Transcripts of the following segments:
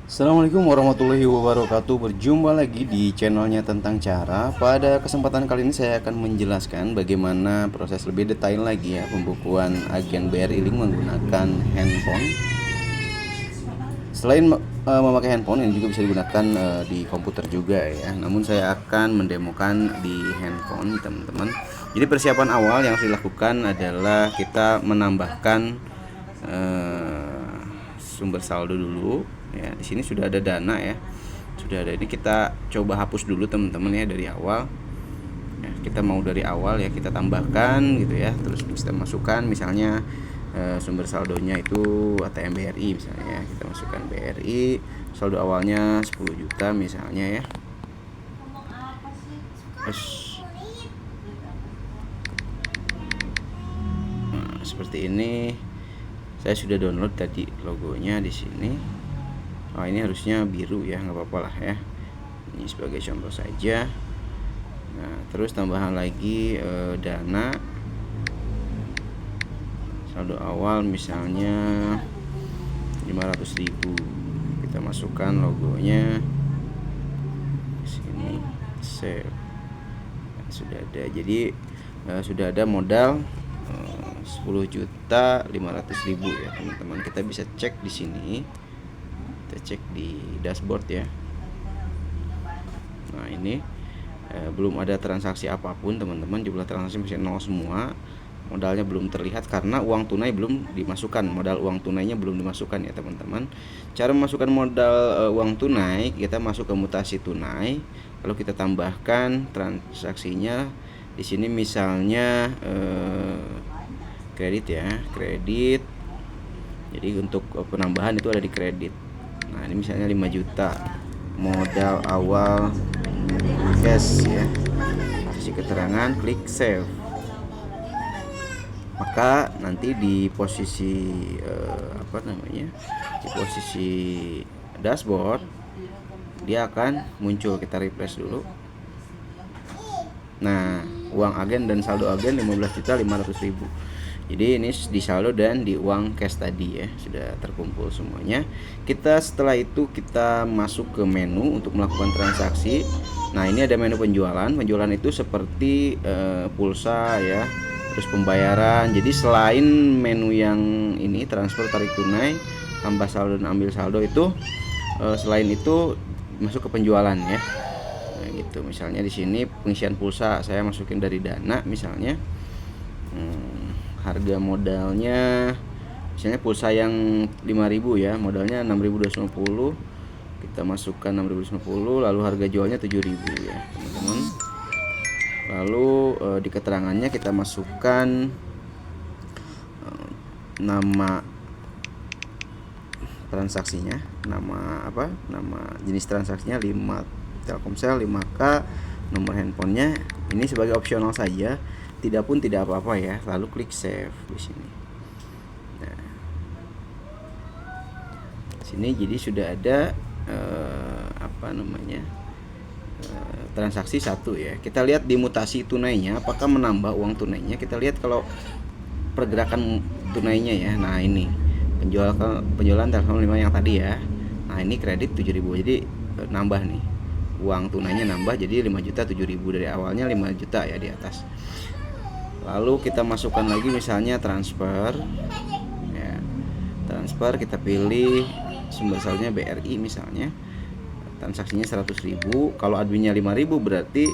Assalamualaikum warahmatullahi wabarakatuh. Berjumpa lagi di channelnya tentang cara. Pada kesempatan kali ini saya akan menjelaskan bagaimana proses lebih detail lagi ya pembukuan agen BRI Link menggunakan handphone. Selain memakai handphone, ini juga bisa digunakan di komputer juga ya. Namun saya akan mendemokan di handphone, teman-teman. Jadi persiapan awal yang harus dilakukan adalah kita menambahkan sumber saldo dulu ya. Di sini sudah ada dana ya, sudah ada. Ini kita coba hapus dulu teman-teman ya dari awal ya. Kita mau dari awal ya, kita tambahkan gitu ya, terus kita masukkan misalnya sumber saldonya itu ATM BRI misalnya ya. Kita masukkan BRI, saldo awalnya 10 juta misalnya ya. Terus nah, seperti ini. Saya sudah download tadi logonya di sini. Oh, ini harusnya biru ya, nggak apa-apa lah ya. Ini sebagai contoh saja. Nah, terus tambahan lagi dana saldo awal misalnya 500.000. Kita masukkan logonya di sini, save. Nah, sudah ada. Jadi sudah ada modal 10.500.000 ya teman-teman. Kita bisa cek di sini, kita cek di dashboard ya. Nah ini belum ada transaksi apapun teman-teman, jumlah transaksi masih nol semua, modalnya belum terlihat karena uang tunai belum dimasukkan, modal uang tunainya belum dimasukkan ya teman-teman. Cara memasukkan modal uang tunai, kita masuk ke mutasi tunai, lalu kita tambahkan transaksinya di sini misalnya kredit ya, kredit. Jadi untuk penambahan itu ada di kredit. Nah ini misalnya 5 juta modal awal cash ya. Kasih keterangan, klik save. Maka nanti di posisi di posisi dashboard dia akan muncul. Kita refresh dulu. Nah uang agen dan saldo agen 15.500.000. Jadi ini di saldo dan di uang cash tadi ya, sudah terkumpul semuanya. Kita setelah itu kita masuk ke menu untuk melakukan transaksi. Nah ini ada menu penjualan. Penjualan itu seperti pulsa ya, terus pembayaran. Jadi selain menu yang ini transfer, tarik tunai, tambah saldo dan ambil saldo itu, selain itu masuk ke penjualan ya. Nah gitu, misalnya di sini pengisian pulsa saya masukin dari dana misalnya. Harga modalnya misalnya pulsa yang 5.000 ya, modalnya 6.250, kita masukkan 6.250, lalu harga jualnya 7.000 ya teman-teman. Lalu di keterangannya kita masukkan nama transaksinya, nama jenis transaksinya 5 Telkomsel, 5K, nomor handphonenya ini sebagai opsional saja, tidak pun tidak apa-apa ya. Lalu klik save di sini. Nah, sini jadi sudah ada transaksi satu ya. Kita lihat di mutasi tunainya, apakah menambah uang tunainya. Kita lihat kalau pergerakan tunainya ya. Nah ini penjualan Telkom 5 yang tadi ya. Nah ini kredit 7.000, jadi nambah nih, uang tunainya nambah jadi 5.007.000 dari awalnya 5 juta ya di atas. Lalu kita masukkan lagi misalnya transfer ya. Transfer kita pilih sumber saldonya BRI misalnya, transaksinya 100.000. Kalau adminnya 5.000 berarti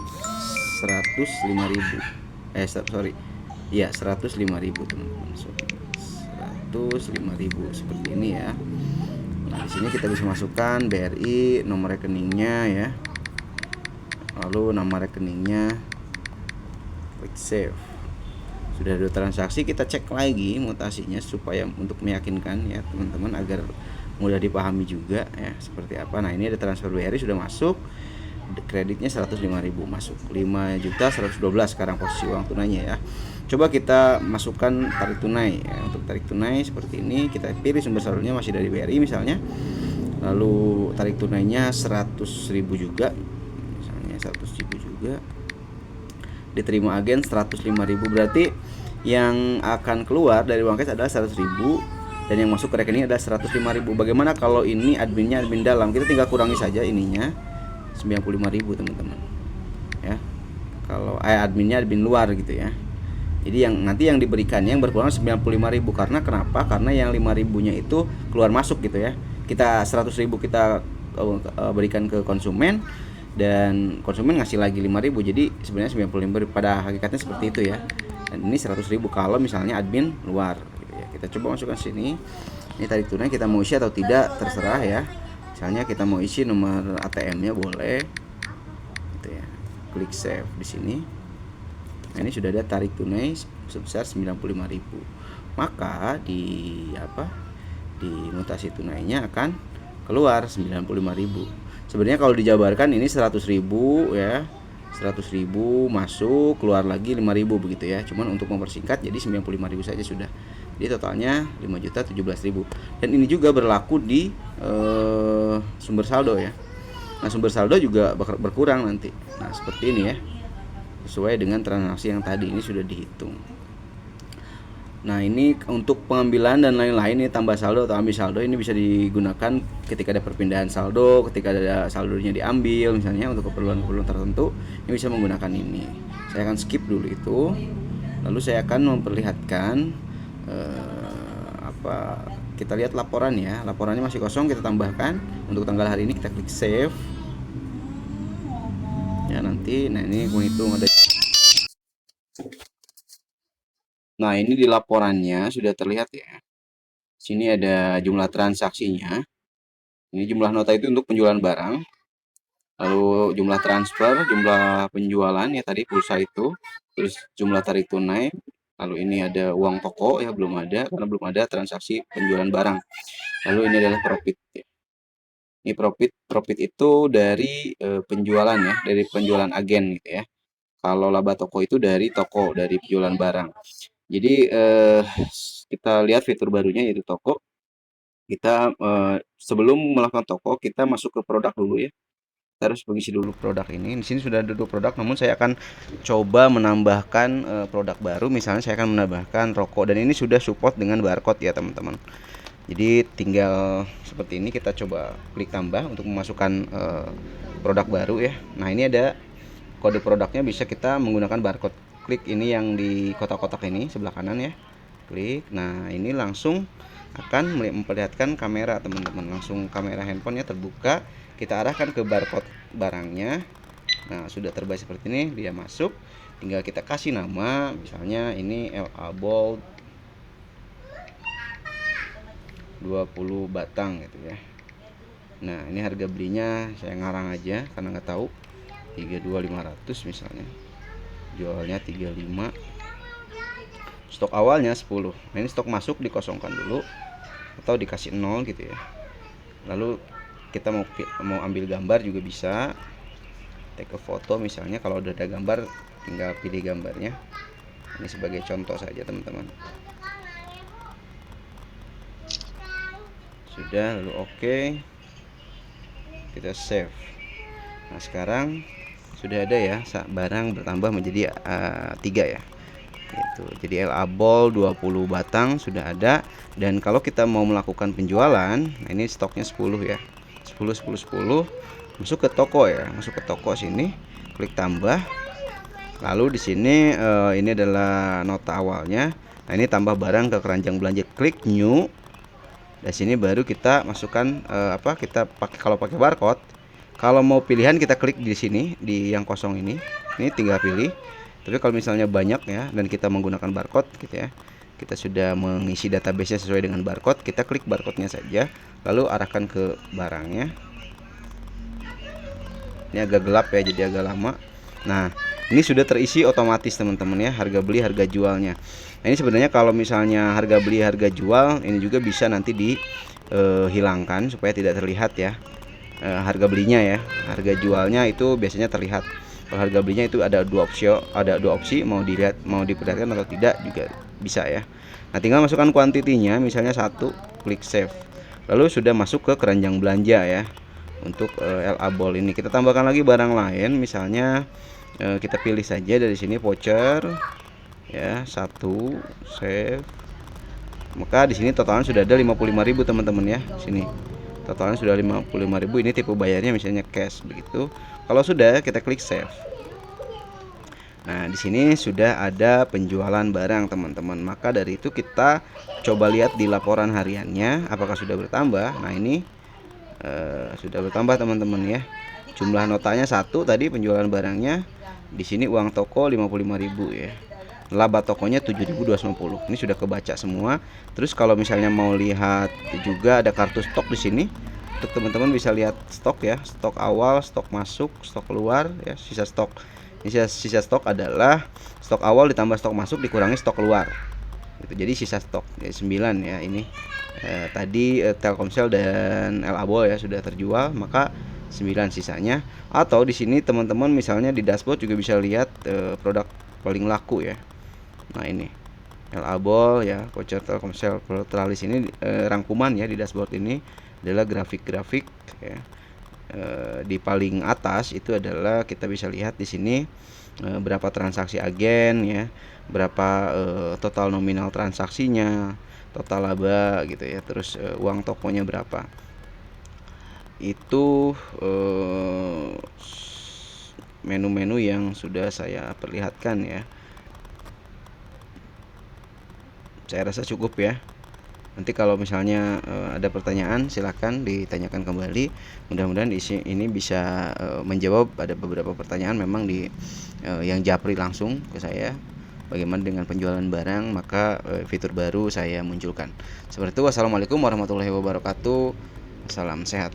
105.000. Iya 105.000 teman-teman. 105.000 seperti ini ya. Nah, di sini kita bisa masukkan BRI, nomor rekeningnya ya. Lalu nama rekeningnya, klik save. Sudah ada transaksi, kita cek lagi mutasinya supaya untuk meyakinkan ya teman-teman, agar mudah dipahami juga ya seperti apa. Nah ini ada transfer BRI sudah masuk, kreditnya 105.000 masuk, 5.112 sekarang posisi uang tunainya ya. Coba kita masukkan tarik tunai ya. Untuk tarik tunai seperti ini, kita pilih sumber saldonya masih dari BRI misalnya, lalu tarik tunainya 100.000 juga misalnya, 100.000 juga, diterima agen 105.000, berarti yang akan keluar dari uang cash adalah 100.000 dan yang masuk ke rekening adalah 105.000. Bagaimana kalau ini adminnya admin dalam? Kita tinggal kurangi saja ininya 95.000 teman-teman ya. Kalau adminnya admin luar gitu ya. Jadi yang nanti yang diberikan yang berkurang 95.000. Karena kenapa? Karena yang 5.000-nya itu keluar masuk gitu ya. Kita 100.000 kita berikan ke konsumen dan konsumen ngasih lagi 5.000. Jadi sebenarnya 95.000 pada hakikatnya seperti itu ya. Dan ini 100.000 kalau misalnya admin luar gitu ya. Kita coba masukkan sini. Ini tarik tunai kita mau isi atau tidak terserah ya. Misalnya kita mau isi nomor ATM-nya boleh gitu ya. Klik save di sini. Nah, ini sudah ada tarik tunai sebesar 95.000. Maka di mutasi tunainya akan keluar 95.000. Sebenarnya kalau dijabarkan ini 100.000 ya. 100.000 masuk, keluar lagi 5.000 begitu ya. Cuman untuk mempersingkat jadi 95.000 saja sudah. Jadi totalnya 5.017.000. Dan ini juga berlaku di sumber saldo ya. Nah, sumber saldo juga berkurang nanti. Nah, seperti ini ya. Sesuai dengan transaksi yang tadi ini sudah dihitung. Nah, ini untuk pengambilan dan lain-lain, ini tambah saldo atau ambil saldo ini bisa digunakan ketika ada perpindahan saldo, ketika ada saldonya diambil misalnya untuk keperluan-keperluan tertentu, ini bisa menggunakan ini. Saya akan skip dulu itu. Lalu saya akan memperlihatkan kita lihat laporan ya. Laporannya masih kosong, kita tambahkan untuk tanggal hari ini, kita klik save. Ya, nanti ini menghitung ada. Nah, ini di laporannya sudah terlihat ya. Sini ada jumlah transaksinya. Ini jumlah nota itu untuk penjualan barang. Lalu jumlah transfer, jumlah penjualan ya tadi pulsa itu. Terus jumlah tarik tunai. Lalu ini ada uang toko ya, belum ada karena belum ada transaksi penjualan barang. Lalu ini adalah profit. Ini profit itu dari penjualan ya, dari penjualan agen gitu ya. Kalau laba toko itu dari toko, dari penjualan barang. Jadi kita lihat fitur barunya yaitu toko. Kita sebelum melakukan toko kita masuk ke produk dulu ya. Kita harus mengisi dulu produk ini. Di sini sudah ada 2 produk, namun saya akan coba menambahkan produk baru. Misalnya saya akan menambahkan rokok dan ini sudah support dengan barcode ya teman-teman. Jadi tinggal seperti ini, kita coba klik tambah untuk memasukkan produk baru ya. Nah, ini ada kode produknya, bisa kita menggunakan barcode. Klik ini yang di kotak-kotak ini sebelah kanan ya. Klik. Nah, ini langsung akan memperlihatkan kamera teman-teman. Langsung kamera handphonenya terbuka. Kita arahkan ke barcode barangnya. Nah, sudah terbaca seperti ini, dia masuk. Tinggal kita kasih nama, misalnya ini LA Bold 20 batang gitu ya. Nah, ini harga belinya saya ngarang aja karena nggak tahu. 32.500 misalnya. Jualnya 35. Stok awalnya 10. Nah, ini stok masuk dikosongkan dulu atau dikasih 0 gitu ya. Lalu kita mau ambil gambar juga bisa. Take a foto misalnya, kalau udah ada gambar tinggal pilih gambarnya. Ini sebagai contoh saja teman-teman. Sudah, lalu oke. Kita save. Nah, sekarang sudah ada ya, barang bertambah menjadi 3 ya. Gitu. Jadi LA Ball 20 batang sudah ada. Dan kalau kita mau melakukan penjualan, nah ini stoknya 10 ya. 10 masuk ke toko ya, masuk ke toko sini, klik tambah. Lalu di sini ini adalah nota awalnya. Nah, ini tambah barang ke keranjang belanja, klik new. Dari sini baru kita masukkan kita pakai, kalau pakai barcode. Kalau mau pilihan kita klik di sini di yang kosong ini tinggal pilih. Tapi kalau misalnya banyak ya dan kita menggunakan barcode gitu ya, kita sudah mengisi database-nya sesuai dengan barcode, kita klik barcode-nya saja, lalu arahkan ke barangnya. Ini agak gelap ya, jadi agak lama. Nah, ini sudah terisi otomatis teman-teman ya, harga beli, harga jualnya. Nah, ini sebenarnya kalau misalnya harga beli, harga jual, ini juga bisa nanti dihilangkan supaya tidak terlihat ya. Harga belinya ya, harga jualnya itu biasanya terlihat. Kalau harga belinya itu ada dua opsi, mau dilihat, mau diperlihatkan atau tidak juga bisa ya. Nah, tinggal masukkan kuantitinya, misalnya 1, klik save. Lalu sudah masuk ke keranjang belanja ya. Untuk LA Ball ini kita tambahkan lagi barang lain, misalnya kita pilih saja dari sini voucher ya, 1, save. Maka di sini totalnya sudah ada 55.000 teman-teman ya. Sini totalnya sudah 55.000. Ini tipe bayarnya misalnya cash begitu. Kalau sudah, kita klik save. Nah, di sini sudah ada penjualan barang teman-teman. Maka dari itu kita coba lihat di laporan hariannya apakah sudah bertambah. Nah, ini sudah bertambah teman-teman ya. Jumlah notanya 1 tadi, penjualan barangnya. Di sini uang toko 55.000 ya. Laba tokonya 7.250. Ini sudah kebaca semua. Terus kalau misalnya mau lihat juga ada kartu stok di sini. Untuk teman-teman bisa lihat stok ya, stok awal, stok masuk, stok keluar ya, sisa stok. Sisa stok adalah stok awal ditambah stok masuk dikurangi stok keluar. Gitu. Jadi sisa stok ya, 9 ya ini. Tadi Telkomsel dan Elabol ya sudah terjual, maka 9 sisanya. Atau di sini teman-teman misalnya di dashboard juga bisa lihat produk paling laku ya. Nah, ini Elabol ya, voucher Telkomsel Tralis ini rangkuman ya di dashboard ini adalah grafik-grafik ya. Di paling atas itu adalah kita bisa lihat di sini berapa transaksi agen ya, berapa total nominal transaksinya, total laba gitu ya, terus uang tokonya berapa. Itu menu-menu yang sudah saya perlihatkan ya. Saya rasa cukup ya. Nanti kalau misalnya ada pertanyaan silahkan ditanyakan kembali. Mudah-mudahan ini bisa menjawab. Ada beberapa pertanyaan memang yang japri langsung ke saya. Bagaimana dengan penjualan barang, maka fitur baru saya munculkan. Seperti itu. Wassalamualaikum warahmatullahi wabarakatuh. Salam sehat.